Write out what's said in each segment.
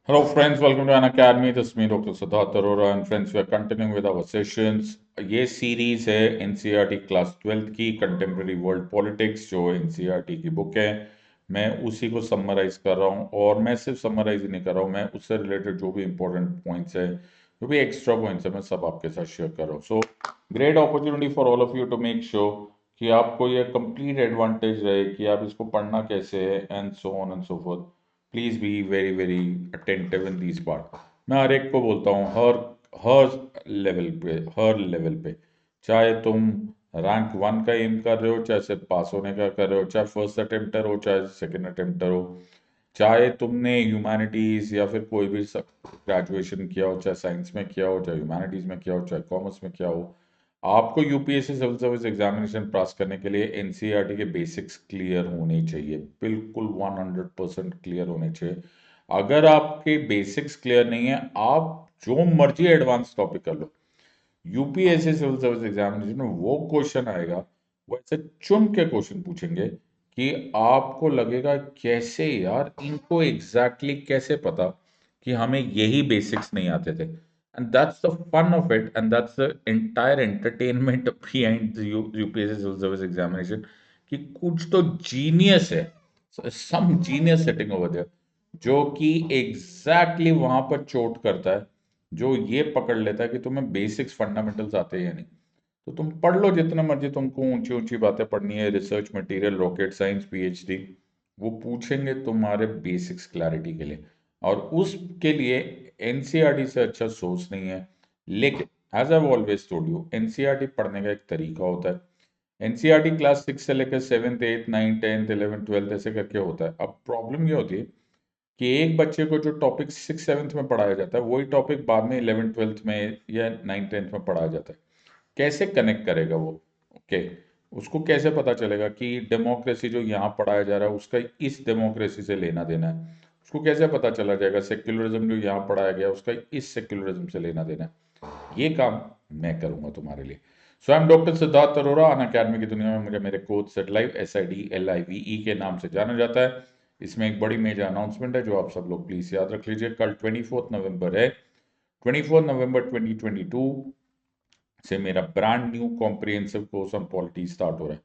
Hello, friends. Welcome to an Academy. This is me, Dr. Siddharth Arora, and friends, we are continuing with our sessions. ये series है NCERT class 12th की contemporary world politics जो NCERT की book है। मैं उसी को summarise कर रहा हूँ और मैं सिर्फ समराइज ही नहीं कर रहा हूँ, मैं उससे रिलेटेड जो भी इंपॉर्टेंट पॉइंट्स है, जो भी एक्स्ट्रा पॉइंट्स है, मैं सब आपके साथ शेयर कर रहा हूँ। So great opportunity for all of you to make sure कि आपको ये कंप्लीट एडवांटेज रहे कि आप इसको पढ़ना कैसे है and so on and so fourth. Please be very very attentive in this part. मैं हर एक को बोलता हूँ, हर हर लेवल पे चाहे तुम रैंक 1 का एम कर रहे हो, चाहे सिर्फ पास होने का कर रहे हो, चाहे फर्स्ट अटेम्प्टर हो, चाहे सेकंड अटेम्प्टर हो, चाहे तुमने ह्यूमैनिटीज या फिर कोई भी ग्रेजुएशन किया हो, चाहे साइंस में किया हो, चाहे ह्यूमैनिटीज में किया हो, चाहे कॉमर्स में किया हो, आपको UPSC civil service examination pass करने के लिए एनसीईआरटी के बेसिक्स क्लियर होने चाहिए, बिल्कुल 100% क्लियर होने चाहिए। अगर आपके बेसिक्स क्लियर नहीं है, आप जो मर्जी एडवांस टॉपिक कर लो, यूपीएससी सिविल सर्विस एग्जामिनेशन में वो क्वेश्चन आएगा, वो ऐसे चुन के क्वेश्चन पूछेंगे कि आपको लगेगा कैसे यार इनको एग्जैक्टली कैसे पता कि हमें यही बेसिक्स नहीं आते थे। And that's the fun of it and that's the entire entertainment behind UPSC civil service examination कि कुछ तो जीनियस है, some genius sitting over there, जो कि एग्जैक्टली वहां पर चोट करता है, जो ये पकड़ लेता है कि तुम्हें बेसिक्स फंडामेंटल्स आते हैं या नहीं। तो तुम पढ़ लो जितना मर्जी, तुमको ऊंची ऊंची बातें पढ़नी है, research material, rocket science, PhD, वो पूछेंगे तुम्हारे बेसिक्स क्लैरिटी के लिए, और उसके लिए एनसीईआरटी से अच्छा सोर्स नहीं है। लेकिन as I always told you, NCERT पढ़ने का एक तरीका होता है। एनसीईआरटी क्लास 6 से लेकर 7th 8th 9th 10th 11th 12th ऐसे करके होता है। अब प्रॉब्लम ये होती है कि एक बच्चे को जो टॉपिक 6 7th में पढ़ाया जाता है, वही टॉपिक बाद में 11th 12th में या 9th 10th में पढ़ाया जाता है। कैसे कनेक्ट करेगा वो? ओके, उसको कैसे पता चलेगा कि डेमोक्रेसी जो यहाँ पढ़ाया जा रहा है उसका इस डेमोक्रेसी से लेना देना है? उसको कैसे पता चला जाएगा सेक्युलरिज्म जो यहाँ पढ़ाया गया उसका इस सेक्युलरिज्म से लेना देना है? ये काम मैं करूंगा तुम्हारे लिए। So I am doctor Siddharth Arora. Unacademy की दुनिया में मुझे मेरे कोच सेट लाइव SIDLIVE के नाम से जाना जाता है। इसमें एक बड़ी मेजर अनाउंसमेंट है जो आप सब लोग प्लीज याद रख लीजिए। कल 24 नवंबर है। 24 नवंबर 2022 से मेरा brand new comprehensive course on polity start हो रहा है।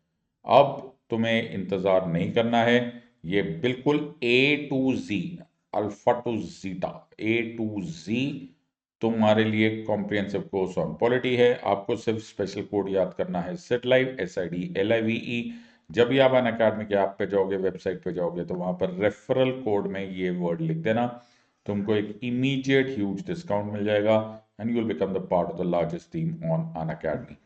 अब तुम्हें इंतजार नहीं करना है, ये बिल्कुल A to Z, alpha two zeta, A to Z तुम्हारे लिए कॉम्प्रिहेंसिव कोर्स ऑन पॉलिटी है। आपको सिर्फ स्पेशल कोड याद करना है, सेट लाइव SIDLIVE। जब भी आप अन अकेडमी के ऐप पे जाओगे, वेबसाइट पे जाओगे, तो वहां पर रेफरल कोड में ये वर्ड लिख देना, तुमको एक इमीडिएट ह्यूज डिस्काउंट मिल जाएगा and you will become the part of the largest team on Unacademy.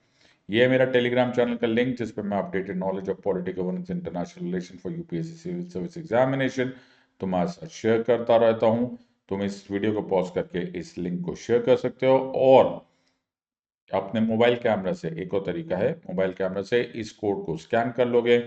ये है मेरा टेलीग्राम चैनल का लिंक, जिस पे मैं updated knowledge of political governance, international relation for UPSC civil service examination तुम्हारे साथ शेयर करता रहता हूँ। तुम इस वीडियो को पॉज करके इस लिंक को शेयर कर सकते हो, और अपने मोबाइल कैमरा से, एक और तरीका है, मोबाइल कैमरा से इस कोड को स्कैन कर लोगे,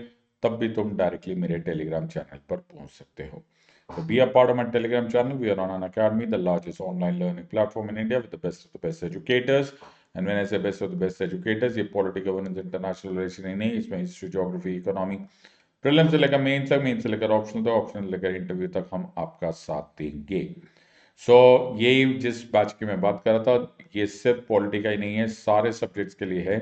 तब भी तुम डायरेक्टली मेरे टेलीग्राम चैनल पर पहुंच सकते हो। So be a part of my Telegram channel. We are on an academy, the largest online learning platform in India with the best of the best educators. And when I say best of the best educators, ये political governance, international relation ही नहीं, इसमें history, geography, economy, prelim से लेकर main तक, main से लेकर optional तक, optional से लेकर इंटरव्यू तक हम आपका साथ देंगे। सो यही जिस बैच की मैं बात कर रहा था, ये सिर्फ पॉलिटी का ही नहीं है, सारे सब्जेक्ट्स के लिए है,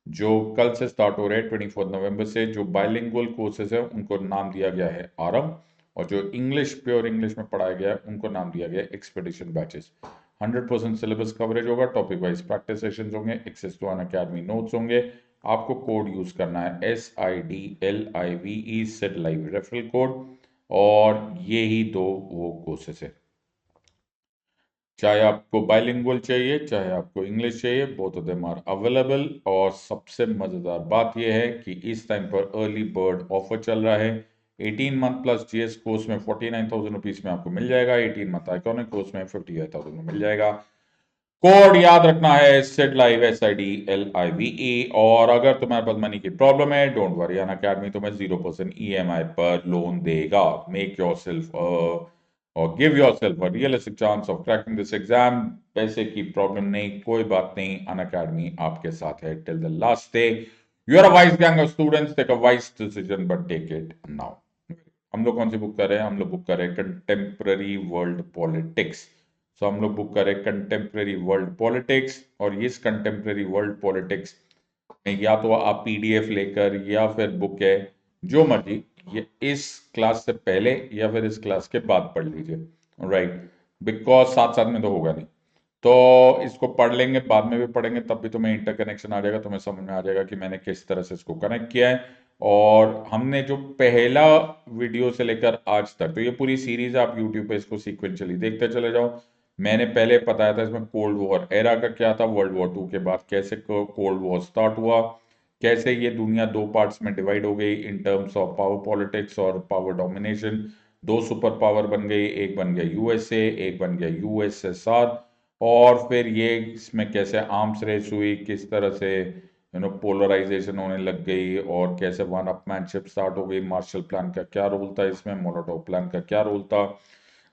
जो कल से स्टार्ट हो रहे हैं 24 नवंबर से। जो बाइलिंगुअल कोर्सेज है उनको नाम दिया गया है आरंभ, और जो इंग्लिश, प्योर इंग्लिश में पढ़ाया गया है, उनको नाम दिया गया है एक्सपेडिशन बैचेस। 100% सिलेबस कवरेज होगा, टॉपिक वाइज प्रैक्टिस सेशंस होंगे, access to Unacademy notes होंगे। आपको कोड यूज करना है SIDLIVE, set live referral code, और ये ही दो वो कोर्सेस है। चाहे आपको बाइलिंगुअल चाहिए, चाहे आपको इंग्लिश चाहिए, both of them are available. और सबसे मजेदार बात यह है कि इस टाइम पर अर्ली बर्ड ऑफर चल रहा है। 18 मंथ प्लस GS कोर्स में 49,000 रुपीज में आपको मिल जाएगा, 18 मंथ आइकॉनिक कोर्स में 58,000 में मिल जाएगा। कोड याद रखना है, सेट लाइव SIDLIVE। और अगर तुम्हारे पास मनी की प्रॉब्लम है, डोंट वरी, अन अकेडमी तुम्हें 0% EMI पर लोन देगा। मेक योर सेल्फ और give your self a realistic chance of cracking this exam. पैसे की प्रॉब्लम नहीं, कोई बात नहीं, अन अकेडमी आपके साथ है till the last day. You are a wise gang of students, take a wise decision but take it now. हम लोग कौन सी बुक कर रहे हैं? हम लोग बुक कर रहे हैं कंटेम्प्ररी वर्ल्ड पॉलिटिक्स। सो हम लोग बुक कर रहे हैं कंटेम्प्ररी वर्ल्ड पॉलिटिक्स, और इस कंटेम्प्ररी वर्ल्ड पॉलिटिक्स में या तो आप पीडीएफ लेकर या फिर बुक है, जो मर्जी, ये इस क्लास से पहले या फिर इस क्लास के बाद पढ़ लीजिए, राइट? बिकॉज साथ साथ में तो होगा नहीं, तो इसको पढ़ लेंगे, बाद में भी पढ़ेंगे, तब भी तुम्हें इंटरकनेक्शन आ जाएगा, तुम्हें समझ में आ जाएगा कि मैंने किस तरह से इसको कनेक्ट किया है। और हमने जो पहला वीडियो से लेकर आज तक, तो ये पूरी सीरीज आप यूट्यूब पे इसको सीक्वेंशियली देखते चले जाओ। मैंने पहले बताया था इसमें कोल्ड वॉर एरा का क्या था, वर्ल्ड वॉर टू के बाद कैसे कोल्ड वॉर स्टार्ट हुआ, कैसे ये दुनिया दो पार्ट्स में डिवाइड हो गई in terms of power politics और पावर डोमिनेशन। दो सुपर पावर बन गई, एक बन गया यूएसए, एक बन गया यूएसएसआर। और फिर ये इसमें कैसे आर्म्स रेस हुई, किस तरह से पोलराइजेशन होने लग गई, और कैसे वन अपमैनशिप स्टार्ट हो गई, मार्शल प्लान का क्या रोल था इसमें, मोलोटोव प्लान का क्या रोल था,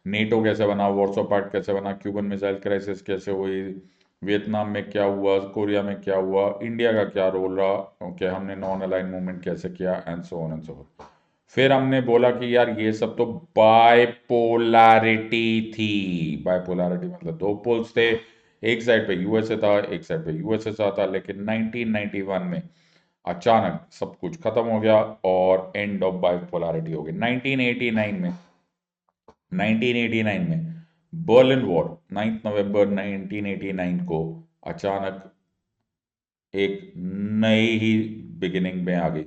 नेटो कैसे बना, वॉर्सो पैक्ट कैसे बना, क्यूबन मिसाइल क्राइसिस कैसे हुई, वियतनाम में क्या हुआ, कोरिया में क्या हुआ, इंडिया का क्या रोल रहा, ओके, हमने नॉन अलाइन मूवमेंट कैसे किया, and so on and so forth. फिर हमने बोला कि यार ये सब तो बाइपोलैरिटी थी। बाइपोलैरिटी मतलब दो पोल्स थे, एक साइड पे यूएसए था, एक साइड पे यूएसएसआर था, लेकिन 1991 में अचानक सब कुछ खत्म हो गया और एंड ऑफ बाइपोलैरिटी हो गई। 1989 में बर्लिन वॉर, 9 नवंबर 1989 को अचानक एक नई ही बिगिनिंग में आ गई।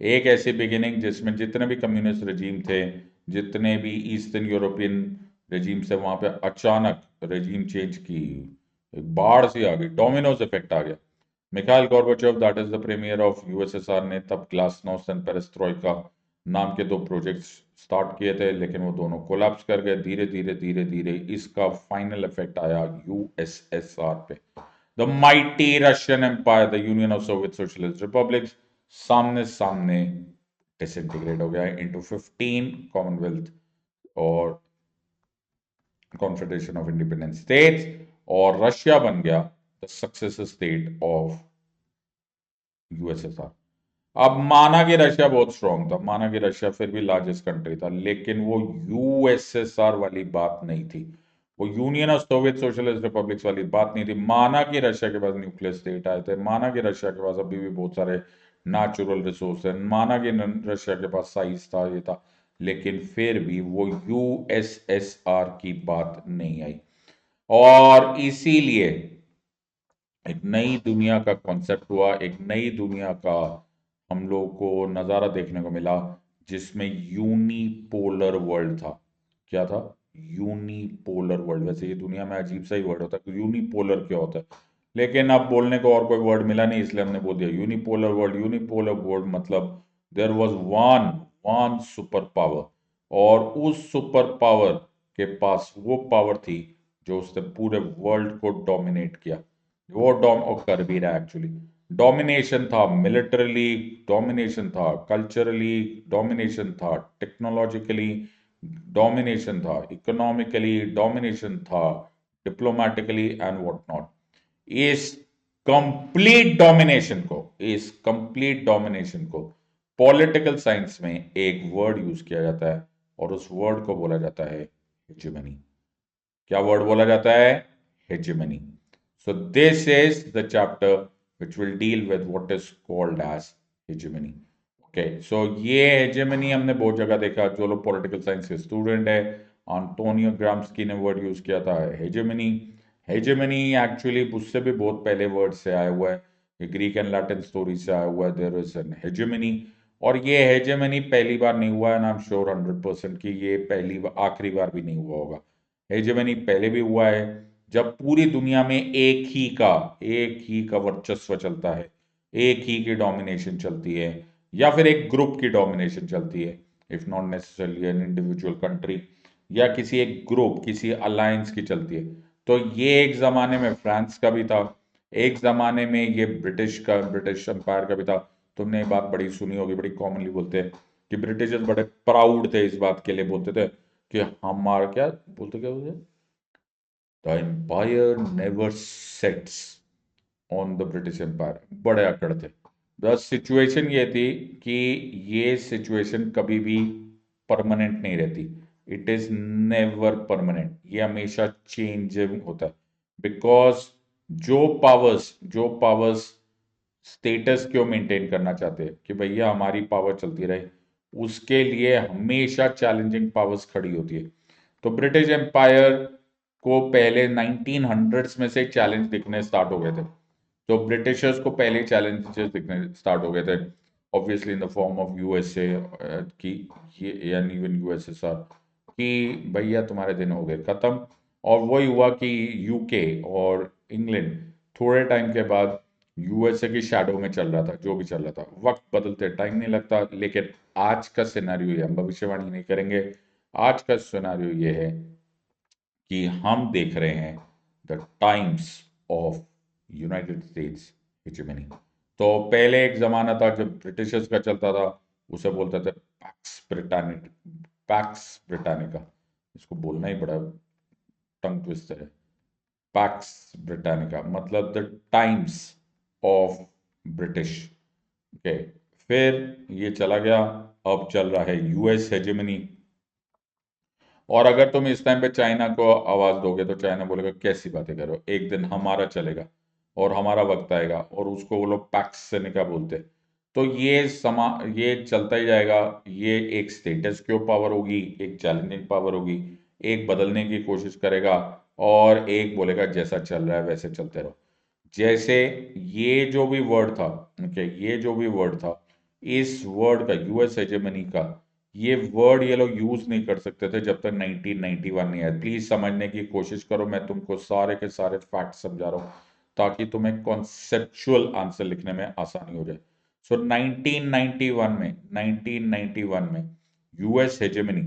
एक ऐसी बिगिनिंग जिसमें जितने भी कम्युनिस्ट रजीम थे, जितने भी ईस्टर्न यूरोपियन रजीम से, वहां पे अचानक रजीम चेंज की एक बाढ़ सी आ गई, डोमिनोज इफेक्ट आ गया। Mikhail Gorbachev, that is the premier of USSR, ने तब ग्लासनोस्ट एंड पेरेस्ट्रोइका नाम के दो प्रोजेक्ट्स स्टार्ट किए थे, लेकिन वो दोनों कोलैप्स कर गए। धीरे धीरे धीरे धीरे इसका फाइनल इफेक्ट आया यूएसएसआर पे। The mighty Russian Empire, the Union of Soviet Socialist Republics, सामने सामने डिसइंटीग्रेट हो गया इंटू 15 कॉमनवेल्थ और कॉन्फेडरेशन ऑफ इंडिपेंडेंट स्टेट्स, और रशिया बन गया the successor state of USSR. अब माना कि रशिया बहुत स्ट्रांग था, माना कि रशिया फिर भी लार्जेस्ट कंट्री था, लेकिन वो यूएसएसआर वाली बात नहीं थी, वो union of Soviet socialist republics वाली बात नहीं थी। माना कि रशिया के पास न्यूक्लियर स्टेट आए थे, माना कि रशिया के पास अभी भी बहुत सारे नेचुरल रिसोर्स है, माना कि रशिया के पास साइज था, ये था, लेकिन फिर भी वो यूएसएसआर की बात नहीं आई। और इसीलिए एक नई दुनिया का कॉन्सेप्ट हुआ, एक नई दुनिया का हम लोगों को नज़ारा देखने को मिला, जिसमें यूनिपोलर वर्ल्ड था। क्या था? Unipolar world. वैसे ये दुनिया में अजीब सा ही वर्ड होता है कि यूनिपोलर क्या होता है, लेकिन अब बोलने को और कोई वर्ड मिला नहीं, इसलिए हमने बोल दिया यूनिपोलर वर्ल्ड। यूनिपोलर वर्ल्ड मतलब there was one one super power, और उस सुपर पावर के पास वो पावर थी जो उसने पूरे वर्ल्ड को डोमिनेट किया। वो डोम और कर भी रहा एक्चुअली। डोमिनेशन था, मिलिटरली डोमिनेशन था, कल्चरली डोमिनेशन था, टेक्नोलॉजिकली डोमिनेशन था, इकोनॉमिकली डोमिनेशन था, डिप्लोमेटिकली एंड व्हाट नॉट। इस कंप्लीट डोमिनेशन को, इस कंप्लीट डोमिनेशन को पॉलिटिकल साइंस में एक वर्ड यूज किया जाता है, और उस वर्ड को बोला जाता है हेजेमनी। क्या वर्ड बोला जाता है? Hegemony. So this is the chapter which will deal with what is called as hegemony. Okay, so ये hegemony हमने बहुत जगह देखा। जो लोग पॉलिटिकल साइंस के स्टूडेंट है, एंटोनियो ग्राम्स्की ने वर्ड यूज किया था hegemony। hegemony एक्चुअली उससे भी बहुत पहले वर्ड से आया हुआ है, ये ग्रीक एंड लैटिन स्टोरी से आया हुआ है, देयर इज एन hegemony। और ये hegemony पहली बार नहीं हुआ है, आई एम श्योर 100% कि ये पहली आखिरी बार भी नहीं हुआ होगा। हेजेमनी पहले भी हुआ है, जब पूरी दुनिया में एक ही का वर्चस्व चलता है, एक ही की डोमिनेशन चलती है, या फिर एक ग्रुप की डोमिनेशन चलती है, if not necessarily an individual country, या किसी एक ग्रुप, किसी अलायंस की चलती है। तो ये एक जमाने में फ्रांस का भी था, एक जमाने में ये ब्रिटिश एम्पायर का भी था। तुमने ये बात बड़ी सुनी होगी, बड़ी कॉमनली बोलते हैं कि ब्रिटिशर्स बड़े प्राउड थे, इस बात के लिए बोलते थे कि हमारा क्या बोलते? The empire never sets on the British empire. बड़े अकड़ थे। बस सिचुएशन ये थी कि ये सिचुएशन कभी भी परमानेंट नहीं रहती, इट इज नेवर परमानेंट, ये हमेशा चेंजिंग होता है। बिकॉज जो पावर्स स्टेटस क्यों मेंटेन करना चाहते हैं कि भैया हमारी पावर चलती रहे, उसके लिए हमेशा चैलेंजिंग पावर्स खड़ी होती है। तो ब्रिटिश एम्पायर को पहले 1900s में से चैलेंज दिखने स्टार्ट हो गए थे। तो ब्रिटिशर्स को पहले चैलेंजेस दिखने स्टार्ट हो गए थे, obviously in the form of USA की, एंड इवन यूएसएसआर, कि भैया तुम्हारे दिन हो गए खत्म। और वही हुआ कि यूके और इंग्लैंड थोड़े टाइम के बाद यूएसए की शैडो में चल रहा था, जो भी चल रहा था। वक्त बदलते टाइम नहीं लगता, लेकिन आज का सिनेरियो ये, हम भविष्यवाणी नहीं करेंगे, आज का सिनेरियो ये है कि हम देख रहे हैं the times of United States hegemony. तो पहले एक जमाना था जब ब्रिटिशर्स का चलता था, उसे बोलते थे पैक्स ब्रिटानिक, पैक्स ब्रिटानिका, इसको बोलना ही बड़ा टंग ट्विस्टर है। पैक्स ब्रिटानिका मतलब the times of British. Okay, फिर ये चला गया, अब चल रहा है यूएस हेजेमनी। और अगर तुम इस टाइम पे चाइना को आवाज दोगे तो चाइना बोलेगा कैसी बातें कर रहे हो, एक दिन हमारा चलेगा और हमारा वक्त आएगा, और उसको वो लोग पैक्स सेनेका बोलते हैं। तो ये चलता ही जाएगा। ये एक स्टेटस क्यों पावर होगी, एक चैलेंजिंग पावर होगी, एक बदलने की कोशिश करेगा और एक बोलेगा जैसा चल रहा है वैसे चलते रहो। जैसे ये जो भी वर्ड था, ओके, ये जो भी वर्ड था, इस वर्ड का, यूएस हेजेमनी का, ये वर्ड ये लोग यूज नहीं कर सकते थे जब तक 1991 नहीं आया। प्लीज समझने की कोशिश करो, मैं तुमको सारे के सारे फैक्ट समझा रहा हूँ ताकि तुम्हें कॉन्सेप्चुअल आंसर लिखने में आसानी हो जाए। सो 1991 में यूएस हेजेमनी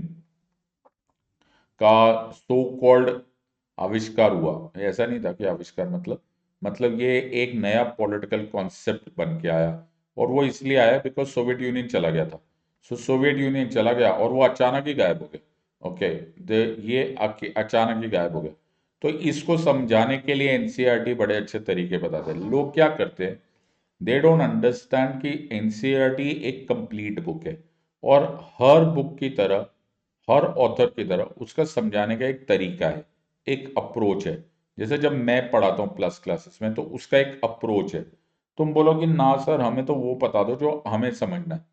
का सो कॉल्ड आविष्कार हुआ। ऐसा नहीं था कि आविष्कार मतलब ये एक नया पॉलिटिकल कॉन्सेप्ट बन के आया, और वो इसलिए आया बिकॉज सोवियत यूनियन चला गया था। सो सोवियत यूनियन चला गया और वो अचानक ही गायब हो गया। ओके, ये अचानक ही गायब हो गया। तो इसको समझाने के लिए एनसीईआरटी बड़े अच्छे तरीके बताते हैं। लोग क्या करते हैं, दे डोंट अंडरस्टैंड कि एनसीईआरटी एक कंप्लीट बुक है, और हर बुक की तरह, हर ऑथर की तरह उसका समझाने का एक तरीका है, एक अप्रोच है। जैसे जब मैं पढ़ाता हूँ प्लस क्लासेस में, तो उसका एक अप्रोच है। तुम बोलोगे ना सर हमें तो वो बता दो जो हमें समझना है,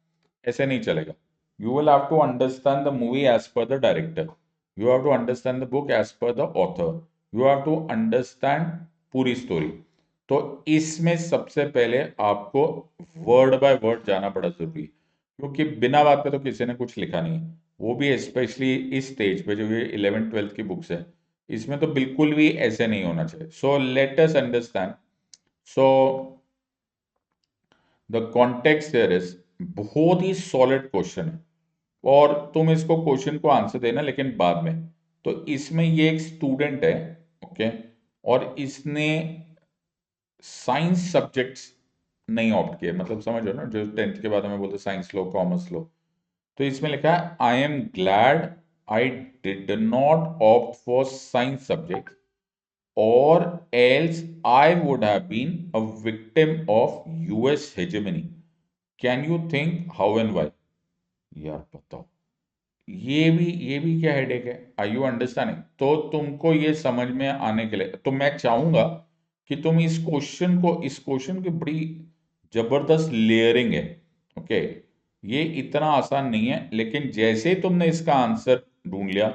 ऐसे नहीं चलेगा। You will have to understand the movie as per the director, you have to understand the book as per the author, you have to understand पूरी स्टोरी। तो इसमें सबसे पहले आपको वर्ड बाय वर्ड जाना बड़ा जरूरी है, क्योंकि बिना बात पे तो किसी ने कुछ लिखा नहीं है। वो भी स्पेशली इस स्टेज पे जो ये 11th 12th की बुक्स है, इसमें तो बिल्कुल भी ऐसे नहीं होना चाहिए। So let us understand. So the context there is, बहुत ही सॉलिड क्वेश्चन है, और तुम इसको क्वेश्चन को आंसर देना लेकिन बाद में। तो इसमें ये एक स्टूडेंट है, ओके, और इसने साइंस सब्जेक्ट्स नहीं ऑप्ट किए, मतलब समझो ना, जो 10th के बाद हमें बोलते साइंस लो कॉमर्स लो। तो इसमें लिखा है I am glad I did not opt for science subject, और else I would have been a victim of US hegemony. Can you think how and why? यार बताओ, ये भी क्या हेडेक है? Are you understanding? तो तुमको ये समझ में आने के लिए तो मैं चाहूंगा कि तुम इस क्वेश्चन की बड़ी जबरदस्त लेयरिंग है। ओके, ये इतना आसान नहीं है, लेकिन जैसे ही तुमने इसका आंसर ढूंढ लिया,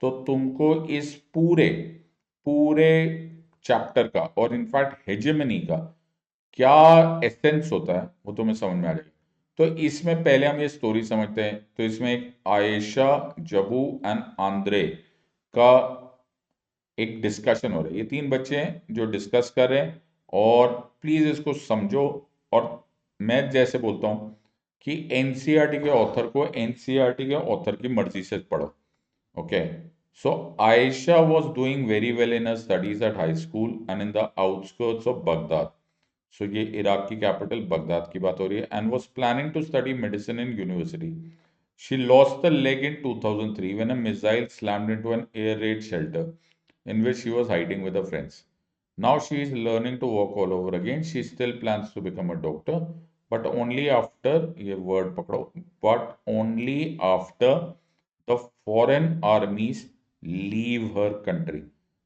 तो तुमको इस पूरे पूरे चैप्टर का, और इनफैक्ट हेजेमनी का क्या एसेंस होता है वो तुम्हें समझ में आ जाएगा। तो इसमें पहले हम ये स्टोरी समझते हैं। तो इसमें एक आयशा, जबू एंड आंद्रे का एक डिस्कशन हो रहा है। ये तीन बच्चे हैं जो डिस्कस कर रहे हैं, और प्लीज इसको समझो। और मैं जैसे बोलता हूँ कि एनसीईआरटी के ऑथर को एनसीईआरटी के ऑथर की मर्जी से पढ़ो। Okay, so Ayesha was doing very well in her studies at high school and in the outskirts of Baghdad. So ये इराक की कैपिटल बगदाद की बात हो रही है, and was planning to study medicine in university. She lost the leg in 2003 when a missile slammed into an air raid shelter in which she was hiding with her friends. Now she is learning to walk all over again. She still plans to become a doctor, but only after, ये word पकड़ो, but only after the foreign आर्मीज leave her country.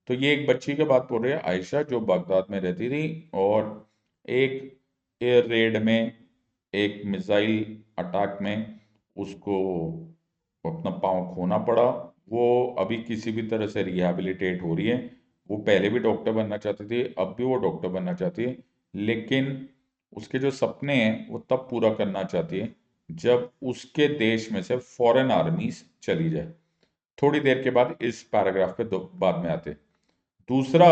तो ये एक बच्ची की बात बोल रही है, आयशा, जो बगदाद में रहती थी और एक एयर रेड में, एक मिसाइल अटैक में उसको अपना पाँव खोना पड़ा। वो अभी किसी भी तरह से रिहैबिलिटेट हो रही है। वो पहले भी डॉक्टर बनना चाहती थी, अब भी वो डॉक्टर बनना चाहती है, लेकिन उसके जो सपने हैं वो तब पूरा करना चाहती है जब उसके देश में से फॉरेन आर्मीज चली जाए। थोड़ी देर के बाद इस पैराग्राफ पे बाद में आते हैं। दूसरा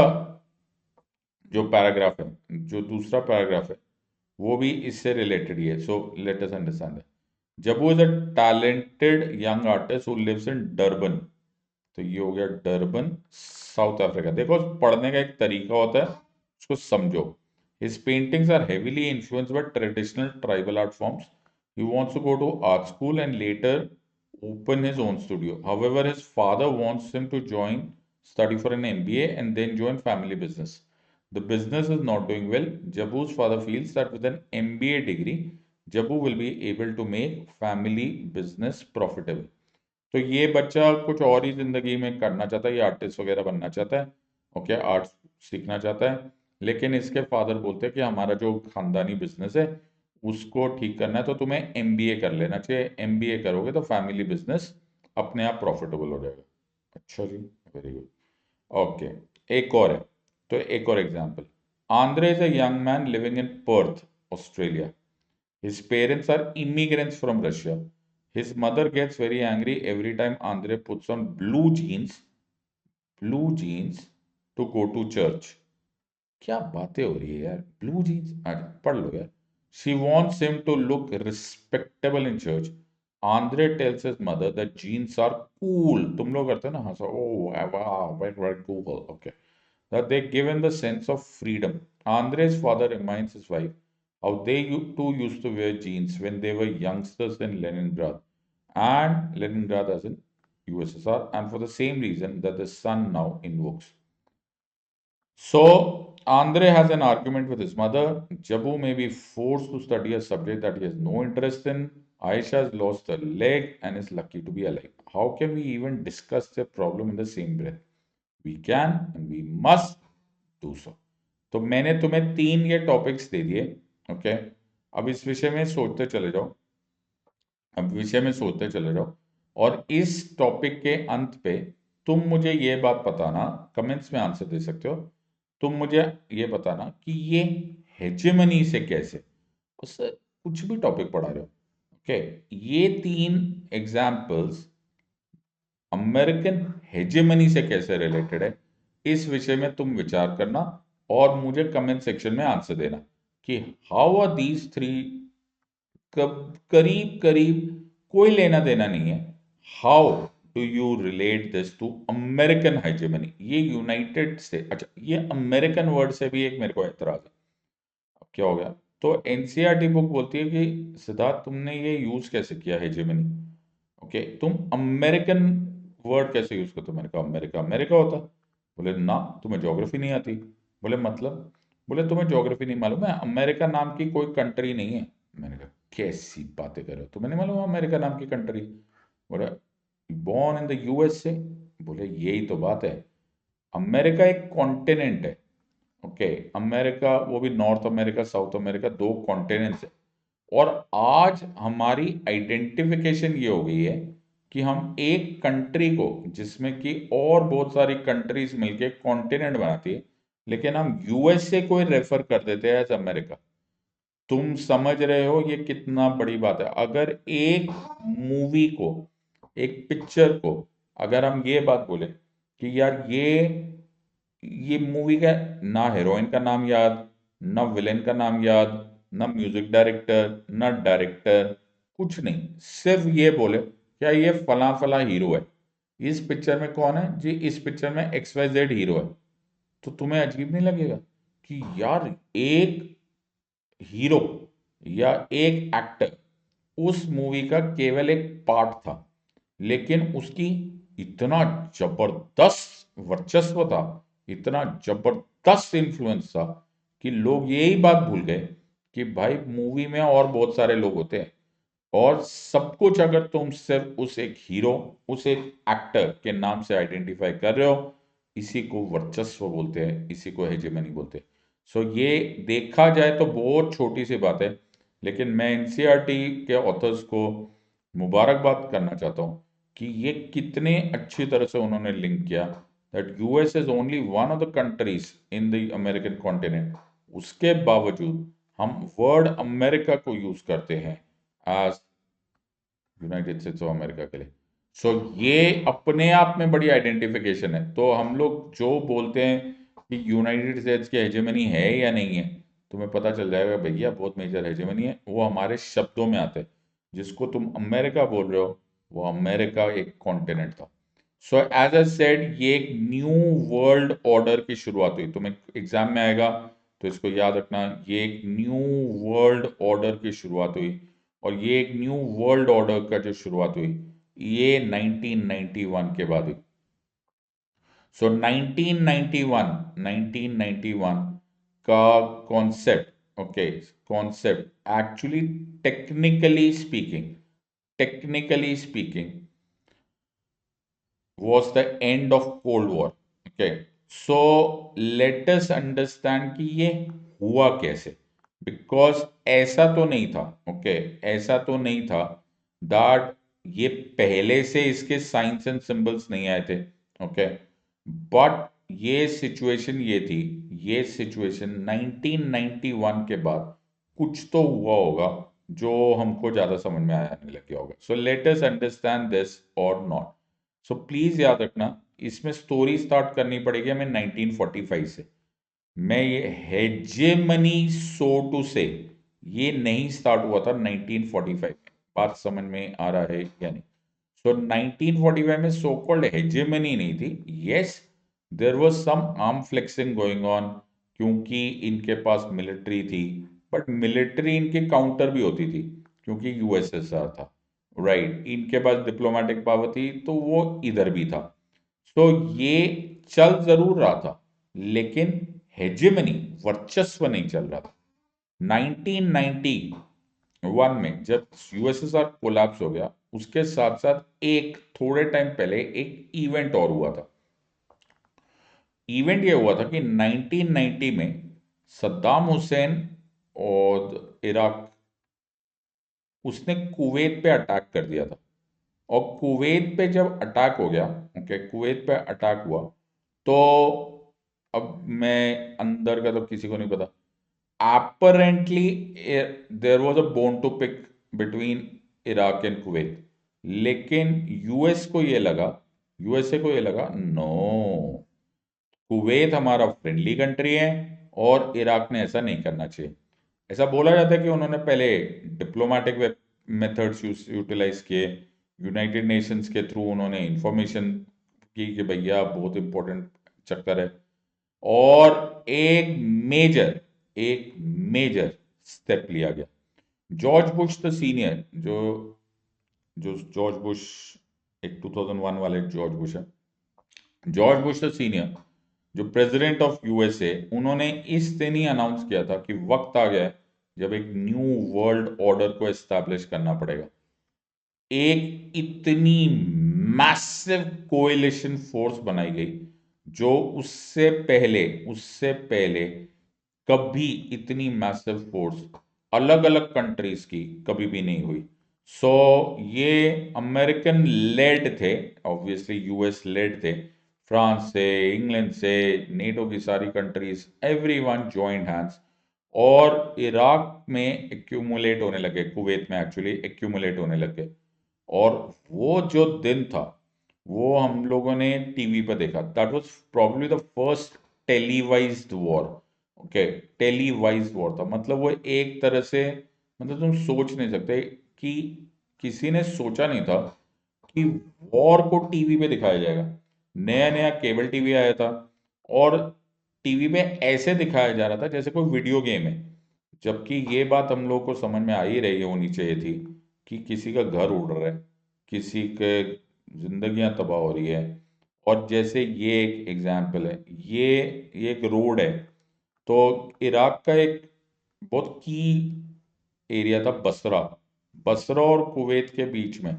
जो दूसरा पैराग्राफ है वो भी इससे रिलेटेड ही है। So let us understand that. Jabu is a talented young artist who lives in Durban. तो ये हो गया डरबन, साउथ अफ्रीका। देखो, पढ़ने का एक तरीका होता है, उसको समझो। His paintings are heavily influenced by traditional tribal art forms. He wants to go to art school and later open his own studio. However, his father wants him to study for an MBA and then join family business. The business is not doing well. Jabu's father feels that with an MBA degree, Jabu will be able to make family business profitable. तो ये बच्चा कुछ और ही जिंदगी में करना चाहता है, ये आर्टिस्ट वगैरह बनना चाहता है, ओके, आर्ट सीखना चाहता है। लेकिन इसके फादर बोलते हैं कि हमारा जो खानदानी बिजनेस है उसको ठीक करना है, तो तुम्हें एमबीए कर लेना चाहिए। एमबीए करोगे तो फैमिली बिजनेस अपने आप प्रॉफिटेबल हो जाएगा। अच्छा जी, वेरी गुड। ओके, एक और है। तो एक और example. Andre is a young man living in Perth, Australia. His parents are immigrants from Russia. His mother gets very angry every time Andre puts on blue jeans to go to church. क्या बातें हो रही है यार, blue jeans, पढ़ लो यार। She wants him to look respectable in church. Andre tells his mother that jeans are cool. तुम लोग करते हो ना, हाँ sir, oh wow, very very cool, okay. That they give him the sense of freedom. Andre's father reminds his wife how they too used to wear jeans when they were youngsters in Leningrad, and Leningrad as in USSR, and for the same reason that the son now invokes. So, Andre has an argument with his mother. Jabu may be forced to study a subject that he has no interest in. Aisha has lost a leg and is lucky to be alive. How can we even discuss the problem in the same breath? We can and we must do so. तो मैंने तुम्हें 3 ये topics दे दिए, okay. अब इस विषय में सोचते चले जाओ, अब विषय में सोचते चले जाओ, और इस टॉपिक के अंत पे तुम मुझे ये बात बताना, कमेंट्स में आंसर दे सकते हो। तुम मुझे ये बताना कि ये हेजेमनी से कैसे, उससे कुछ भी टॉपिक पढ़ा रहे हो, ओके। ये 3 एग्जाम्पल्स अमेरिकन हेजेमनी से कैसे रिलेटेड है, इस विषय में तुम विचार करना और मुझे कमेंट सेक्शन में आंसर देना कि हाउ आर दीज थ्री करीब करीब कोई लेना देना नहीं है। How do you relate this to American hegemony? ये यूनाइटेड स्टेट, अच्छा, ये अमेरिकन वर्ड से भी एक मेरे को एतराज है। अब क्या हो गया? तो एनसीईआरटी बुक बोलती है कि सिद्धार्थ, तुमने ये यूज कैसे किया हेजेमनी, ओके, तुम अमेरिकन वर्ड कैसे यूज करते हो? मैंने कहा अमेरिका अमेरिका होता। बोले ना, तुम्हें ज्योग्राफी नहीं आती। बोले मतलब? बोले तुम्हें ज्योग्राफी नहीं मालूम है, अमेरिका नाम की कोई कंट्री नहीं है। मैंने कहा कैसी बातें कर रहे हो, तुम्हें नहीं मालूम अमेरिका नाम की कंट्री? बोले बॉर्न इन द यूएसए। बोले यही तो बात है, अमेरिका एक कॉन्टिनेंट है, ओके। अमेरिका, वो भी north America, south America, 2 continents है। और आज हमारी आइडेंटिफिकेशन ये हो गई है कि हम एक कंट्री को, जिसमें कि और बहुत सारी कंट्रीज मिलके कॉन्टिनेंट बनाती है, लेकिन हम यूएसए को रेफर कर देते हैं एज अमेरिका। तुम समझ रहे हो ये कितना बड़ी बात है? अगर एक मूवी को, एक पिक्चर को, अगर हम ये बात बोले कि यार ये मूवी का ना हीरोइन का नाम याद, ना विलेन का नाम याद, ना म्यूजिक डायरेक्टर, ना डायरेक्टर, कुछ नहीं, सिर्फ ये बोले क्या ये फला फला हीरो है, इस पिक्चर में कौन है जी, इस पिक्चर में XYZ हीरो है, तो तुम्हें अजीब नहीं लगेगा कि यार एक हीरो या एक एक्टर उस मूवी का केवल एक पार्ट था, लेकिन उसकी इतना जबरदस्त वर्चस्व था, इतना जबरदस्त इन्फ्लुएंस था कि लोग यही बात भूल गए कि भाई मूवी में और बहुत सारे लोग होते हैं। और सब कुछ अगर तुम सिर्फ उस एक हीरो, उस एक एक्टर के नाम से आइडेंटिफाई कर रहे हो, इसी को वर्चस्व बोलते हैं, इसी को हेजेमनी बोलते हैं। सो ये देखा जाए तो बहुत छोटी सी बात है, लेकिन मैं एनसीईआरटी के ऑथर्स को मुबारकबाद करना चाहता हूँ कि ये कितने अच्छी तरह से उन्होंने लिंक किया that US is only one of the countries in the American continent. उसके बावजूद हम वर्ड अमेरिका को यूज करते हैं as United States of America के लिए। सो ये अपने आप में बड़ी आइडेंटिफिकेशन है। तो हम लोग जो बोलते हैं कि यूनाइटेड स्टेट्स की हेजेमनी है या नहीं है, तुम्हें पता चल जाएगा भैया बहुत मेजर हेजेमनी है, वो हमारे शब्दों में आते हैं। जिसको तुम अमेरिका बोल रहे हो, वो अमेरिका एक कॉन्टिनेंट था। सो एज आई सेड, ये एक न्यू वर्ल्ड ऑर्डर की शुरुआत हुई। तुम्हें एग्जाम में आएगा तो इसको याद रखना, ये एक न्यू वर्ल्ड ऑर्डर की शुरुआत हुई। और ये एक न्यू वर्ल्ड ऑर्डर का जो शुरुआत हुई, ये 1991 के बाद हुई। सो 1991 का concept, okay, concept actually technically speaking was the end of Cold War. Okay, so let us understand कि ये हुआ कैसे, बिकॉज ऐसा तो नहीं था, ओके, ऐसा तो नहीं था दैट ये पहले से इसके साइंस एंड सिंबल्स नहीं आए थे, ओके, बट ये सिचुएशन 1991 के बाद कुछ तो हुआ होगा जो हमको ज्यादा समझ में आया नहीं लग गया होगा। सो लेट अस अंडरस्टैंड दिस और नॉट। सो प्लीज याद रखना, इसमें स्टोरी स्टार्ट करनी पड़ेगी हमें 1945 से। मैं ये हेजेमनी, सो टू से, ये नहीं स्टार्ट हुआ था 1945 में। बात समझ में आ रहा है या नहीं? सो 1945 में सो कॉल्ड हेजेमनी नहीं थी। Yes, there was some arm flexing going on, क्योंकि इनके पास मिलिट्री थी, बट मिलिट्री इनके काउंटर भी होती थी क्योंकि यूएसएसआर था, राइट। इनके पास डिप्लोमेटिक पावर थी तो वो इधर भी था। तो ये चल जरूर रहा था, लेकिन हेजेमनी, वर्चस्व नहीं चल रहा था। 1991 में जब यूएसएसआर कोलैप्स हो गया, उसके साथ साथ एक थोड़े टाइम पहले एक इवेंट और हुआ था। इवेंट ये हुआ था कि 1990 में सद्दाम हुसैन और इराक, उसने कुवैत पे अटैक कर दिया था। और कुवैत पे जब अटैक हो गया, ओके, कुवैत पे अटैक हुआ, तो अब मैं अंदर का तो किसी को नहीं पता, apparently there was a bone to pick between Iraq and Kuwait. लेकिन यूएसए को ये लगा नो, कुवैत हमारा फ्रेंडली कंट्री है और इराक ने ऐसा नहीं करना चाहिए। ऐसा बोला जाता है कि उन्होंने पहले डिप्लोमेटिक मेथड्स यूटिलाइज किए, यूनाइटेड नेशंस के थ्रू उन्होंने इंफॉर्मेशन की कि भैया बहुत इंपॉर्टेंट चक्कर है। और एक मेजर स्टेप लिया गया। जॉर्ज बुश द सीनियर, जो जो जॉर्ज बुश, एक 2001 वाले जॉर्ज बुश है, जॉर्ज बुश द सीनियर जो प्रेसिडेंट ऑफ यूएसए, उन्होंने इस दिन ही अनाउंस किया था कि वक्त आ गया है जब एक न्यू वर्ल्ड ऑर्डर को एस्टैब्लिश करना पड़ेगा। एक इतनी मैसिव कोएलिशन फोर्स बनाई गई जो उससे पहले कभी इतनी मैसिव फोर्स अलग अलग कंट्रीज की कभी भी नहीं हुई। सो ये अमेरिकन लेड थे, ऑब्वियसली यूएस लेड थे, फ्रांस से, इंग्लैंड से, नेटो की सारी कंट्रीज, एवरीवन जॉइंड हैंड्स, और इराक में एक्यूमुलेट होने लगे, कुवैत में एक्चुअली एक्यूमुलेट होने लगे। और वो जो दिन था, वो हम लोगों ने टीवी पर देखा। That was probably the first televised war. Okay, televised war था, मतलब वो एक तरह से, मतलब तुम सोच नहीं सकते कि किसी ने सोचा नहीं था कि वॉर को टीवी पे दिखाया जाएगा। नया नया केबल टीवी आया था और टीवी पे ऐसे दिखाया जा रहा था जैसे कोई वीडियो गेम है। जबकि ये बात हम लोग को समझ में आ ही रही होनी चाहिए थी कि किसी का घर उड़ रहा है, किसी के जिंदगियां तबाह हो रही है। और जैसे ये एक एग्जाम्पल है, ये एक रोड है। तो इराक का एक बहुत की एरिया था बसरा, बसरा और कुवैत के बीच में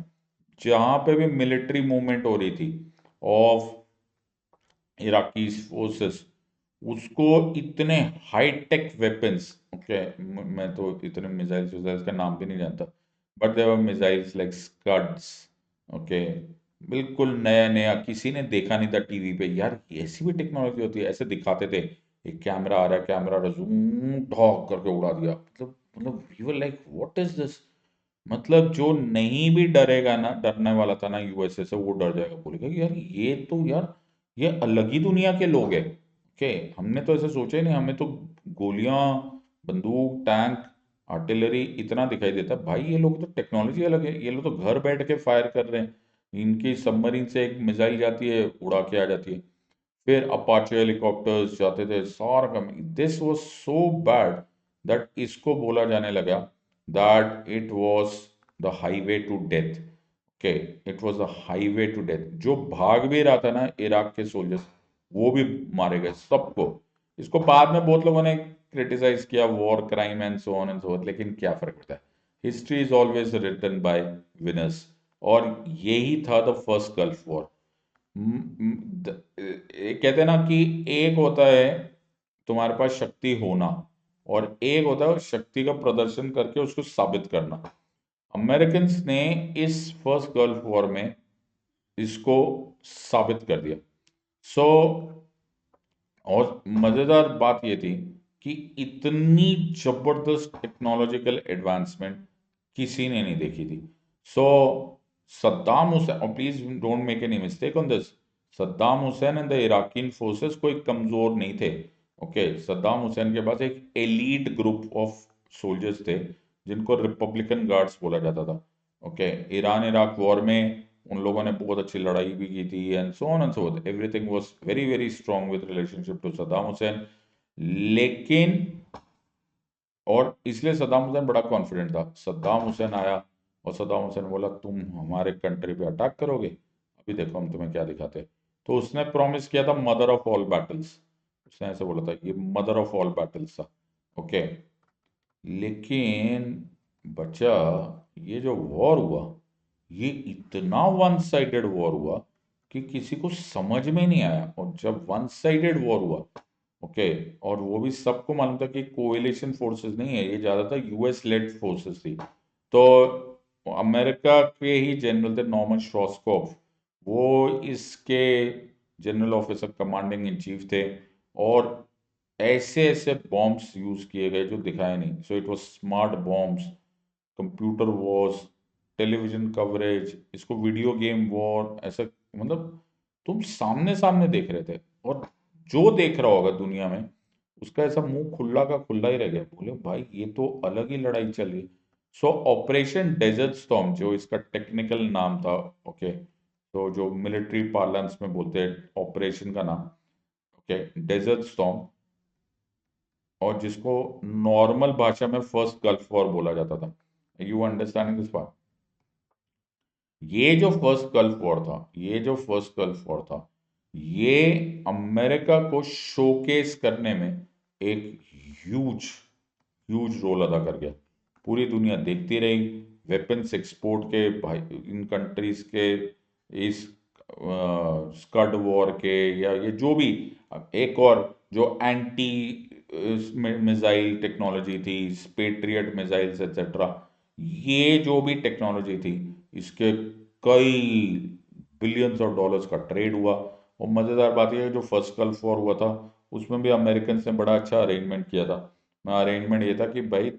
जहां पे भी मिलिट्री मूवमेंट हो रही थी ऑफ इराकी फोर्सेस, उसको इतने हाई टेक वेपन्स, ओके, मैं तो इतने मिसाइल्स विसाइल्स का नाम भी नहीं जानता, but there were missiles like Scuds, okay, बिल्कुल नया नया, किसी ने देखा नहीं था टीवी पे यार, ऐसी भी टेक्नोलॉजी होती है, ऐसे दिखाते थे, एक कैमरा आ रहा है, कैमरा जूम टॉक करके उड़ा दिया, मतलब we were like what is this. मतलब जो नहीं भी डरेगा ना, डरने वाला था ना यूएसए से, वो डर जाएगा, बोलेगा कि यार ये तो यार ये अलग ही दुनिया के लोग हैं। ओके, हमने तो ऐसे सोचा ही नहीं, हमें तो गोलियां, बंदूक, टैंक, आर्टिलरी इतना दिखाई देता है, भाई ये लोग तो टेक्नोलॉजी अलग है, ये लोग तो घर बैठ के फायर कर रहे हैं, इनकी सबमरीन से एक मिसाइल जाती है, उड़ा के आ जाती है। फिर अपाचे हेलीकॉप्टर्स जाते थे, सारा काम, this was so bad that इसको बोला जाने लगा that it was the highway to death. Okay, it was the highway to death. जो भाग भी रहा था ना इराक के सोल्जर्स, वो भी मारे गए सबको। इसको बाद में बहुत लोगों ने क्रिटिसाइज किया, war crime and so on and so, लेकिन क्या फर्क पड़ता है, history is always written by winners. और यही था द फर्स्ट गल्फ वॉर। कहते हैं ना कि एक होता है तुम्हारे पास शक्ति होना, और एक होता है शक्ति का प्रदर्शन करके उसको साबित करना। अमेरिकन्स ने इस फर्स्ट गल्फ वॉर में इसको साबित कर दिया। सो और मजेदार बात ये थी कि इतनी जबरदस्त टेक्नोलॉजिकल एडवांसमेंट किसी ने नहीं देखी थी। सो सद्दाम हुसैन, और please don't make any mistake on this, Saddam Hussein and the Iraqian forces कोई कमजोर नहीं थे। ओके, सद्दाम हुसैन के पास एक एलीट ग्रुप ऑफ सोल्जर्स थे जिनको रिपब्लिकन गार्ड्स बोला जाता था। ओके, ईरान इराक वॉर में उन लोगों ने बहुत अच्छी लड़ाई भी की थी, and so on and so everything was very very strong with relationship to Saddam Hussein. लेकिन और इसलिए सद्दाम हुसैन बड़ा कॉन्फिडेंट था। सद्दाम हुसैन आया और सद्दाम हुसैन बोला तुम हमारे कंट्री पे अटैक करोगे, अभी देखो हम तुम्हें क्या दिखाते हैं। तो उसने प्रॉमिस किया था मदर ऑफ ऑल बैटल्स, उसने ऐसे बोला था, ये मदर ऑफ ऑल बैटल्स था। ओके, लेकिन बच्चा, ये जो वॉर हुआ, ये इतना वन साइडेड वॉर हुआ कि किसी को समझ में नहीं आया। और जब वन साइडेड वॉर हुआ, ओके, और वो भी सबको मालूम था कि कोएलिशन फोर्सेस नहीं है, ये ज्यादातर यूएस लेड फोर्सेस थी। तो अमेरिका के ही जनरल थे नॉर्मन श्रॉस्कोफ, वो इसके general officer commanding in chief थे। और ऐसे ऐसे बॉम्ब्स यूज किए गए जो दिखाए नहीं। So it was smart bombs, computer Wars, television coverage, इसको वीडियो गेम वॉर, ऐसा मतलब तुम सामने सामने देख रहे थे, और जो देख रहा होगा दुनिया में उसका ऐसा मुंह खुला का खुला ही रह गया, बोले भाई ये तो अलग ही लड़ाई चल रही है। सो ऑपरेशन डेजर्ट स्टॉर्म जो इसका टेक्निकल नाम था, ओके, तो जो मिलिट्री पार्लेंस में बोलते हैं ऑपरेशन का नाम, ओके, डेजर्ट स्टॉर्म, और जिसको नॉर्मल भाषा में फर्स्ट गल्फ वॉर बोला जाता था। You understanding this part? ये जो फर्स्ट गल्फ वॉर था, ये जो फर्स्ट गल्फ वॉर था, ये अमेरिका को शोकेस करने में एक ह्यूज ह्यूज रोल अदा कर गया। पूरी दुनिया देखती रही वेपन्स एक्सपोर्ट के, भाई इन कंट्रीज के, इस स्कड वॉर के, या ये जो भी एक और जो एंटी मिसाइल टेक्नोलॉजी थी, पेट्रियट मिसाइल्स एक्सेट्रा, ये जो भी टेक्नोलॉजी थी, इसके कई बिलियंस ऑफ डॉलर्स का ट्रेड हुआ। और मज़ेदार बात यह है, जो फर्स्ट गल्फ वॉर हुआ था उसमें भी अमेरिकन ने बड़ा अच्छा अरेंजमेंट किया था। अरेंजमेंट ये था कि भाई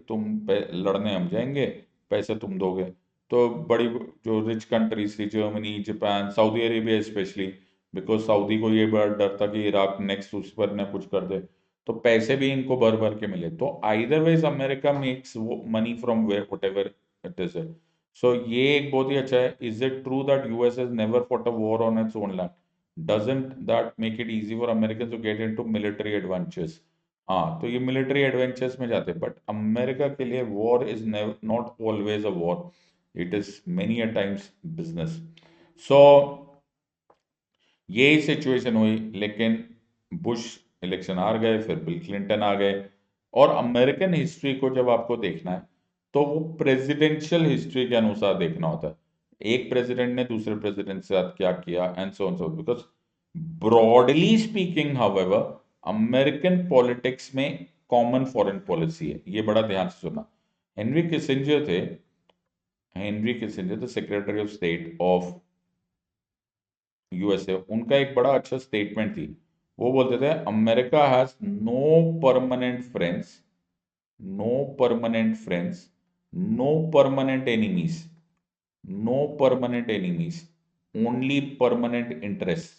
लड़ने हम जाएंगे, पैसे तुम दोगे। तो बड़ी जो रिच कंट्रीज थी, Germany, Japan, Saudi Arabia specially, because Saudi को ये बड़ा डर था कि इराक नेक्स्ट उस पर न कुछ कर दे, तो पैसे भी इनको भर भर के मिले। तो either ways America makes money from where whatever it is. So ये एक बहुत ही अच्छा है। Is it true that US has never fought a war on its own land? Doesn't that make it easy for American to get into military adventures? हाँ, तो ये military adventures में जाते हैं, बट अमेरिका के लिए war is not always a war, it is many a times business. So यही situation हुई, लेकिन बुश इलेक्शन हार गए, फिर बिल क्लिंटन आ गए। और अमेरिकन हिस्ट्री को जब आपको देखना है तो वो प्रेसिडेंशियल हिस्ट्री के अनुसार देखना होता है, एक प्रेसिडेंट ने दूसरे प्रेसिडेंट के साथ क्या किया and so on so, because broadly speaking however American politics में कॉमन फॉरेन पॉलिसी है, ये बड़ा ध्यान से सुनना। Henry Kissinger the secretary of state of USA, उनका एक बड़ा अच्छा स्टेटमेंट थी। वो बोलते थे America has no permanent friends, no permanent enemies, no permanent enemies, only permanent interest,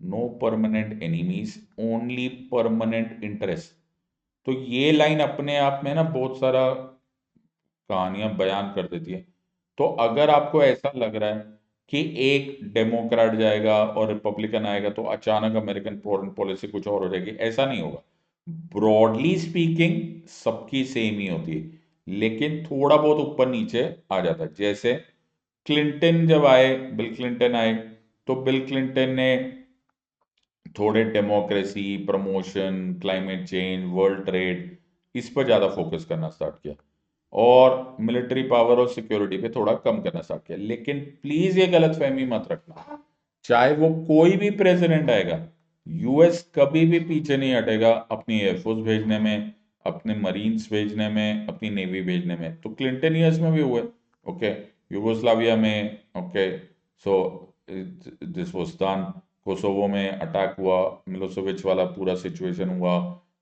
no permanent enemies, only permanent interest. तो ये लाइन अपने आप में ना बहुत सारा कहानियां बयान कर देती है। तो अगर आपको ऐसा लग रहा है कि एक डेमोक्रेट जाएगा और रिपब्लिकन आएगा तो अचानक अमेरिकन फॉरेन पॉलिसी कुछ और हो जाएगी, ऐसा नहीं होगा। ब्रॉडली स्पीकिंग सबकी सेम ही होती है, लेकिन थोड़ा बहुत ऊपर नीचे आ जाता है। जैसे क्लिंटन जब आए, बिल क्लिंटन आए, तो बिल क्लिंटन ने थोड़े democracy, promotion, climate change, world trade, इस पर ज्यादा फोकस करना स्टार्ट किया और मिलिट्री पावर और सिक्योरिटी पे थोड़ा कम करना स्टार्ट किया। लेकिन प्लीज ये गलत फहमी मत रखना, चाहे वो कोई भी प्रेसिडेंट आएगा, यूएस कभी भी पीछे नहीं हटेगा अपनी एयरफोर्स भेजने में, अपने मरीन्स भेजने में, अपनी नेवी भेजने में। तो क्लिंटन ईयर्स में भी हुए, ओके, युगोस्लाविया में, okay, so this was done, Kosovo में अटैक हुआ, मिलोसेविच वाला पूरा सिचुएशन हुआ,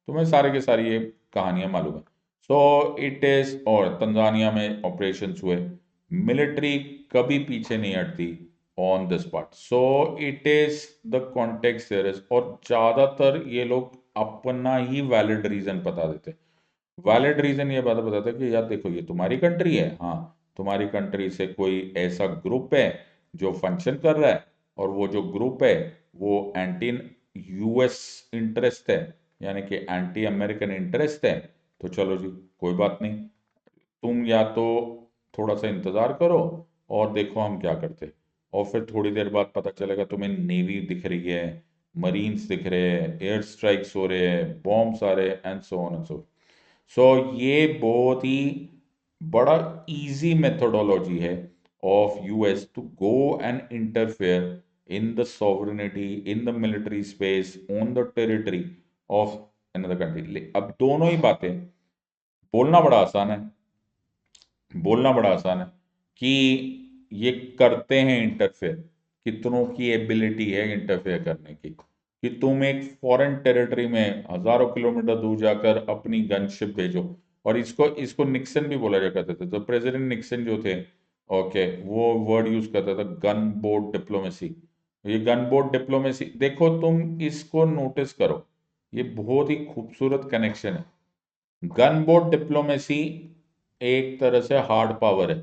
तुम्हें सारे के सारी ये कहानियां मालूम है। सो इट इज, और तंजानिया में ऑपरेशंस हुए, मिलिट्री कभी पीछे नहीं हटती on this part. So it is the context there is, और ज्यादातर ये लोग अपना ही वैलिड रीजन बता देते। वैलिड रीजन ये बात बताता है कि यार देखो ये तुम्हारी कंट्री है, हाँ, तुम्हारी कंट्री से कोई ऐसा ग्रुप है जो फंक्शन कर रहा है, और वो जो ग्रुप है वो एंटी यूएस इंटरेस्ट है, यानी कि एंटी अमेरिकन इंटरेस्ट है, तो चलो जी कोई बात नहीं, तुम या तो थोड़ा सा इंतजार करो और देखो हम क्या करते। और फिर थोड़ी देर बाद पता चलेगा तुम्हें नेवी दिख रही है, मरीन्स दिख रहे हैं, एयर स्ट्राइक्स हो रहे हैं, बॉम्ब्स आ रहे हैं, and so on and so ये बहुत ही बड़ा इजी मेथोडोलॉजी है of US to go and interfere in the sovereignty, in the military space, on the territory of another country. अब दोनों ही बातें, बोलना बड़ा आसान है, बोलना बड़ा आसान है कि ये करते हैं इंटरफेयर, कितनों की एबिलिटी है इंटरफेयर करने की, कि तुम एक फॉरेन टेरिटरी में हजारों किलोमीटर दूर जाकर अपनी गनशिप भेजो। और इसको इसको निक्सन भी बोला जा करते थे, तो प्रेसिडेंट निक्सन जो थे, ओके, वो वर्ड यूज करता था गन बोट डिप्लोमेसी। ये गन बोट डिप्लोमेसी देखो, तुम इसको नोटिस करो, ये बहुत ही खूबसूरत कनेक्शन है। गन बोट डिप्लोमेसी एक तरह से हार्ड पावर है,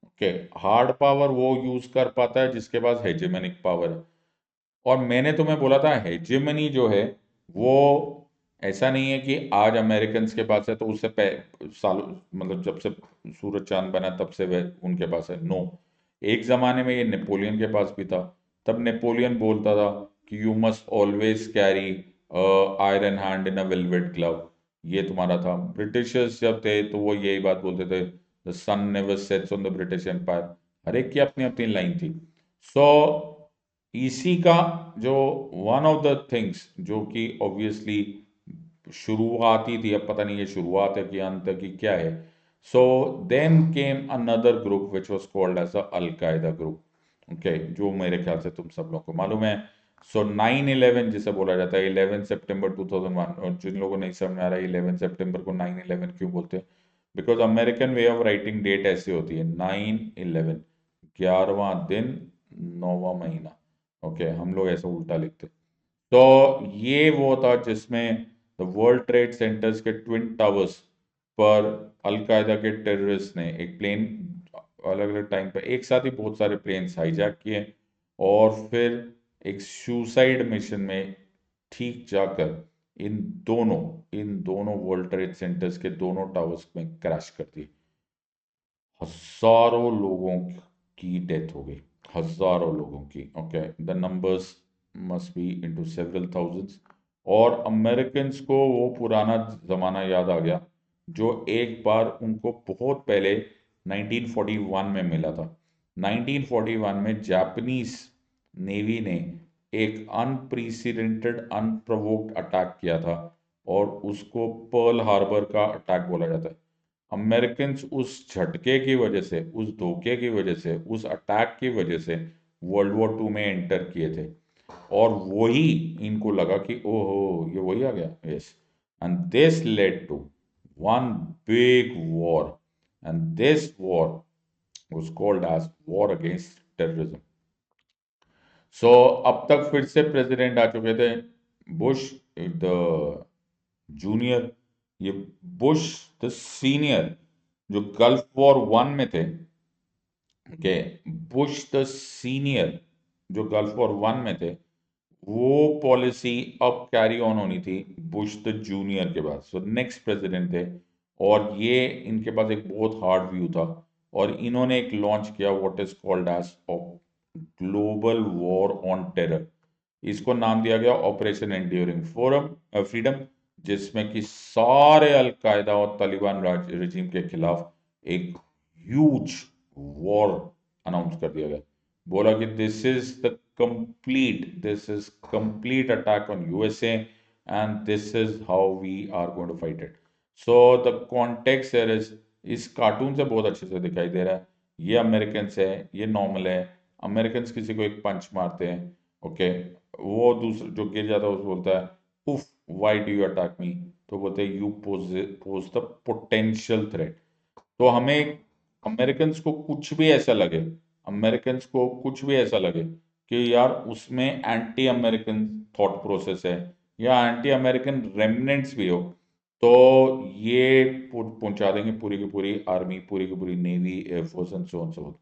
ओके, हार्ड पावर वो यूज कर पाता है जिसके पास हेजेमनिक पावर है। और मैंने तुम्हें बोला था हेजेमनी जो है वो ऐसा नहीं है कि आज अमेरिकन के पास है तो उससे सालों, मतलब जब से सूरज चांद बना तब से वह उनके पास है, नो। एक जमाने में ये नेपोलियन के पास भी था, तब नेपोलियन बोलता था कि you must always carry iron hand in a velvet glove, ये तुम्हारा था। ब्रिटिशर्स जब थे तो वो यही बात बोलते थे, the sun never sets on the British empire, हर एक की अपनी अपनी लाइन थी। सो इसी का जो वन ऑफ द थिंग्स जो कि ऑब्वियसली शुरुआती थी, अब पता नहीं ये शुरुआत है कि अंत है कि क्या है। So then came another group which was called as al Qaeda group, okay, जो मेरे ख्याल से तुम सब लोगों को मालूम है। सो 9/11 जिसे बोला जाता है, 11 सितंबर 2001, और जिन लोगों को नहीं समझ में आ रहा है 11 सितंबर को 9/11 क्यों बोलते हैं, because American way of writing date ऐसी होती है, 9/11, 11वां दिन, 9वां महीना, ओके, हम लोग ऐसा उल्टा लिखते हैं। तो ये वो था जिसमें द वर्ल्ड ट्रेड सेंटर्स के ट्विन टावर्स पर अलकायदा के टेररिस्ट ने एक प्लेन, अलग अलग टाइम पर एक साथ ही बहुत सारे प्लेन्स हाईजैक किए, और फिर एक सुसाइड मिशन में ठीक जाकर इन दोनों वर्ल्ड ट्रेड सेंटर्स के दोनों टावर्स में क्रैश कर दी। हजारों लोगों की डेथ हो गई, हजारों लोगों की, okay, the numbers must be into several thousands. और अमेरिकन्स को वो पुराना जमाना याद आ गया जो एक बार उनको बहुत पहले 1941 में मिला था। 1941 में जापानीज नेवी ने एक अनप्रेसिडेंटेड अनप्रोवोक्ड अटैक किया था और उसको पर्ल हार्बर का अटैक बोला जाता है। अमेरिकन उस झटके की वजह से, उस धोखे की वजह से, उस अटैक की वजह से वर्ल्ड वॉर टू में एंटर किए थे। और वही इनको लगा कि ओहो ये वही आ गया, yes, and this led to one big war, and this war was called as war against terrorism. So अब तक फिर से प्रेसिडेंट आ चुके थे, बुश द जूनियर, ये बुश द सीनियर जो गल्फ वॉर वन में थे, ओके, बुश द सीनियर जो गल्फ वॉर वन में थे, वो पॉलिसी अब कैरी ऑन होनी थी बुश द जूनियर के बाद। सो नेक्स्ट प्रेसिडेंट थे, और ये इनके पास एक बहुत हार्ड व्यू था, और इन्होंने एक लॉन्च किया what is called as global war on terror. इसको नाम दिया गया ऑपरेशन एंड्यूरिंग फोरम फ्रीडम, जिसमें कि सारे अलकायदा और तालिबान रेजिम के खिलाफ एक ह्यूज वॉर अनाउंस कर दिया गया। बोला कि this is complete attack on USA, and this is how we are going to fight it. So the context here is, इस कार्टून से बहुत अच्छे से दिखाई दे रहा है, ये अमेरिकन है, ये नॉर्मल है। अमेरिकन किसी को एक पंच मारते हैं, ओके, वो दूसरा जो गिर जाता है उसको बोलता है उफ व्हाई डू यू अटैक मी, तो बोलते हैं you pose the potential threat. तो हमें अमेरिकन को कुछ भी ऐसा लगे, अमेरिकन को कुछ भी ऐसा लगे कि यार उसमें एंटी अमेरिकन थॉट प्रोसेस है या एंटी अमेरिकन रेमनेंट्स भी हो, तो ये पहुंचा देंगे पूरी की पूरी आर्मी, पूरी की पूरी navy, air force and so on सो।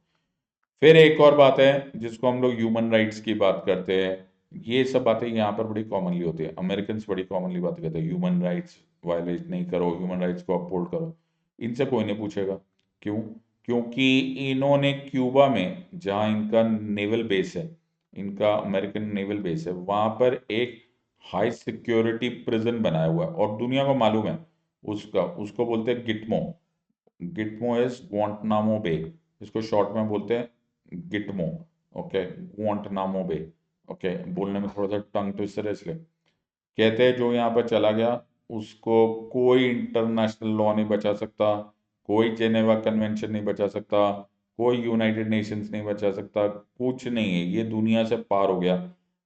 फिर एक और बात है जिसको हम लोग ह्यूमन राइट्स की बात करते हैं, ये सब बातें यहाँ पर बड़ी कॉमनली होती है। अमेरिकन बड़ी कॉमनली बात करते हैं ह्यूमन राइट्स वायलेट नहीं करो, ह्यूमन राइट्स को अपहोल्ड करो। इनसे कोई नहीं पूछेगा, क्यों? क्योंकि इन्होंने क्यूबा में जहाँ इनका नेवल बेस है, इनका अमेरिकन नेवल बेस है, वहां पर एक हाई सिक्योरिटी प्रिजन बनाया हुआ है, और दुनिया को मालूम है उसका, उसको बोलते हैं गिटमो। गिटमो इज ग्वांटनामो बे, इसको शॉर्ट में बोलते हैं गिटमो, ओके, ग्वांटनामो बे। ओके, बोलने में थोड़ा सा टंग ट्विस्टर है इसलिए। कहते हैं जो यहाँ पर चला गया उसको कोई इंटरनेशनल लॉ नहीं बचा सकता, कोई जेनेवा कन्वेंशन नहीं बचा सकता, कोई यूनाइटेड नेशंस नहीं बचा सकता, कुछ नहीं है, ये दुनिया से पार हो गया।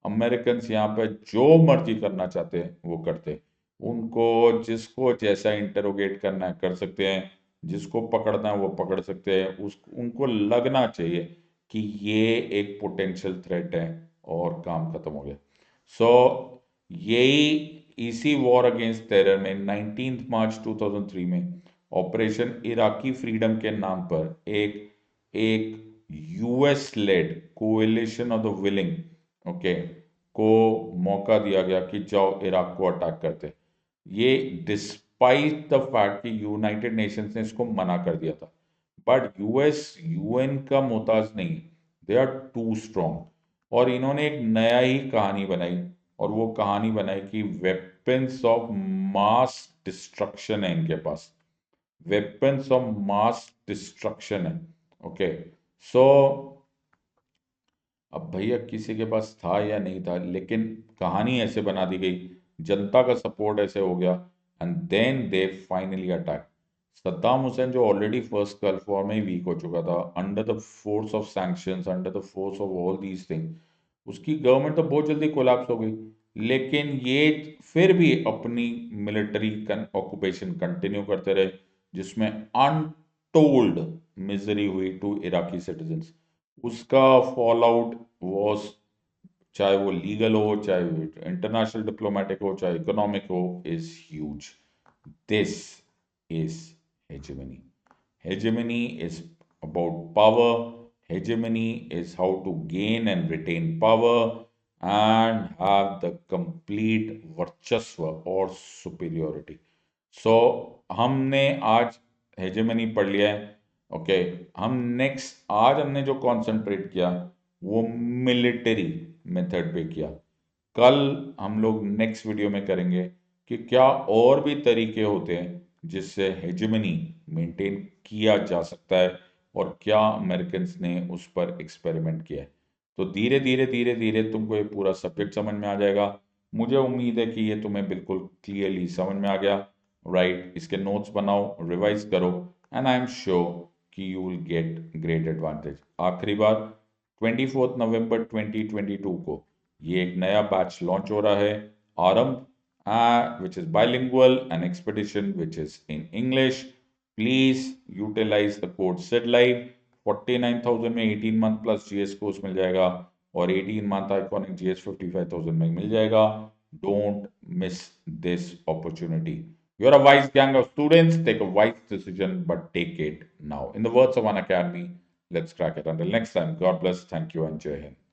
अमेरिकन यहाँ पे जो मर्जी करना चाहते हैं वो करते, उनको जिसको जैसा इंटरोगेट करना है कर सकते हैं, जिसको पकड़ना है वो पकड़ सकते हैं, उस उनको लगना चाहिए कि ये एक पोटेंशियल थ्रेट है, और काम खत्म हो गया। सो यही इसी वॉर अगेंस्ट टेरर में 19 मार्च 2003 में ऑपरेशन इराकी फ्रीडम के नाम पर एक एक US led coalition of the willing, okay, को मौका दिया गया कि जाओ इराक को अटैक करते। ये डिस्पाइट द फैक्ट कि यूनाइटेड नेशंस ने इसको मना कर दिया था, बट यूएस यूएन का मोहताज नहीं, दे आर टू स्ट्रॉन्ग। और इन्होंने एक नया ही कहानी बनाई, और वो कहानी बनाई कि वेपन्स ऑफ मास डिस्ट्रक्शन है इनके पास, वेपन्स ऑफ मास डिस्ट्रक्शन है, ओके। सो अब भैया किसी के पास था या नहीं था, लेकिन कहानी ऐसे बना दी गई, जनता का सपोर्ट ऐसे हो गया, and then they finally attack. Saddam Hussein जो ऑलरेडी फर्स्ट गल्फ वॉर में ही वीक हो चुका था, under the force of sanctions, under the force of all these thing, उसकी गवर्नमेंट तो बहुत जल्दी कोलैप्स हो गई, लेकिन ये फिर भी अपनी मिलिट्री ऑक्यूपेशन कंटिन्यू करते रहे, जिसमें अनटोल्ड मिजरी हुई टू इराकी सिटीजन्स। उसका फॉल आउट वॉज, चाहे वो लीगल हो, चाहे इंटरनेशनल डिप्लोमेटिक हो, चाहे इकोनॉमिक हो, is huge. This is hegemony. Hegemony is about power. Hegemony is how to gain and retain power and have the complete वर्चस्व और superiority. सो हमने आज हेजेमनी पढ़ लिया है, ओके। हम नेक्स्ट आज हमने जो कॉन्सेंट्रेट किया वो मिलिट्री मेथड पे किया। कल हम लोग नेक्स्ट वीडियो में करेंगे कि क्या और भी तरीके होते हैं जिससे हेजेमनी मेंटेन किया जा सकता है और क्या अमेरिकन ने उस पर एक्सपेरिमेंट किया है। तो धीरे धीरे धीरे धीरे तुमको ये पूरा सब्जेक्ट समझ में आ जाएगा। मुझे उम्मीद है कि ये तुम्हें बिल्कुल क्लियरली समझ में आ गया। राइट, इसके नोट्स बनाओ, रिवाइज करो, एंड आई एम श्योर कि you will get great advantage. आखिरी बार 24 नवंबर 2022 को ये एक नया बैच लॉन्च हो रहा है, आरंभ, which is bilingual, an expedition which is in English. Please utilize the code SIDLIVE। 49,000 में 18 मंथ प्लस जीएस कोर्स मिल जाएगा और 18 मंथ आइकॉनिक जीएस 55,000 में मिल जाएगा। Don't miss this opportunity. You're a wise gang of students. Take a wise decision, but take it now. In the words of An Academy, let's crack it. Until next time, God bless. Thank you and Jai Hind.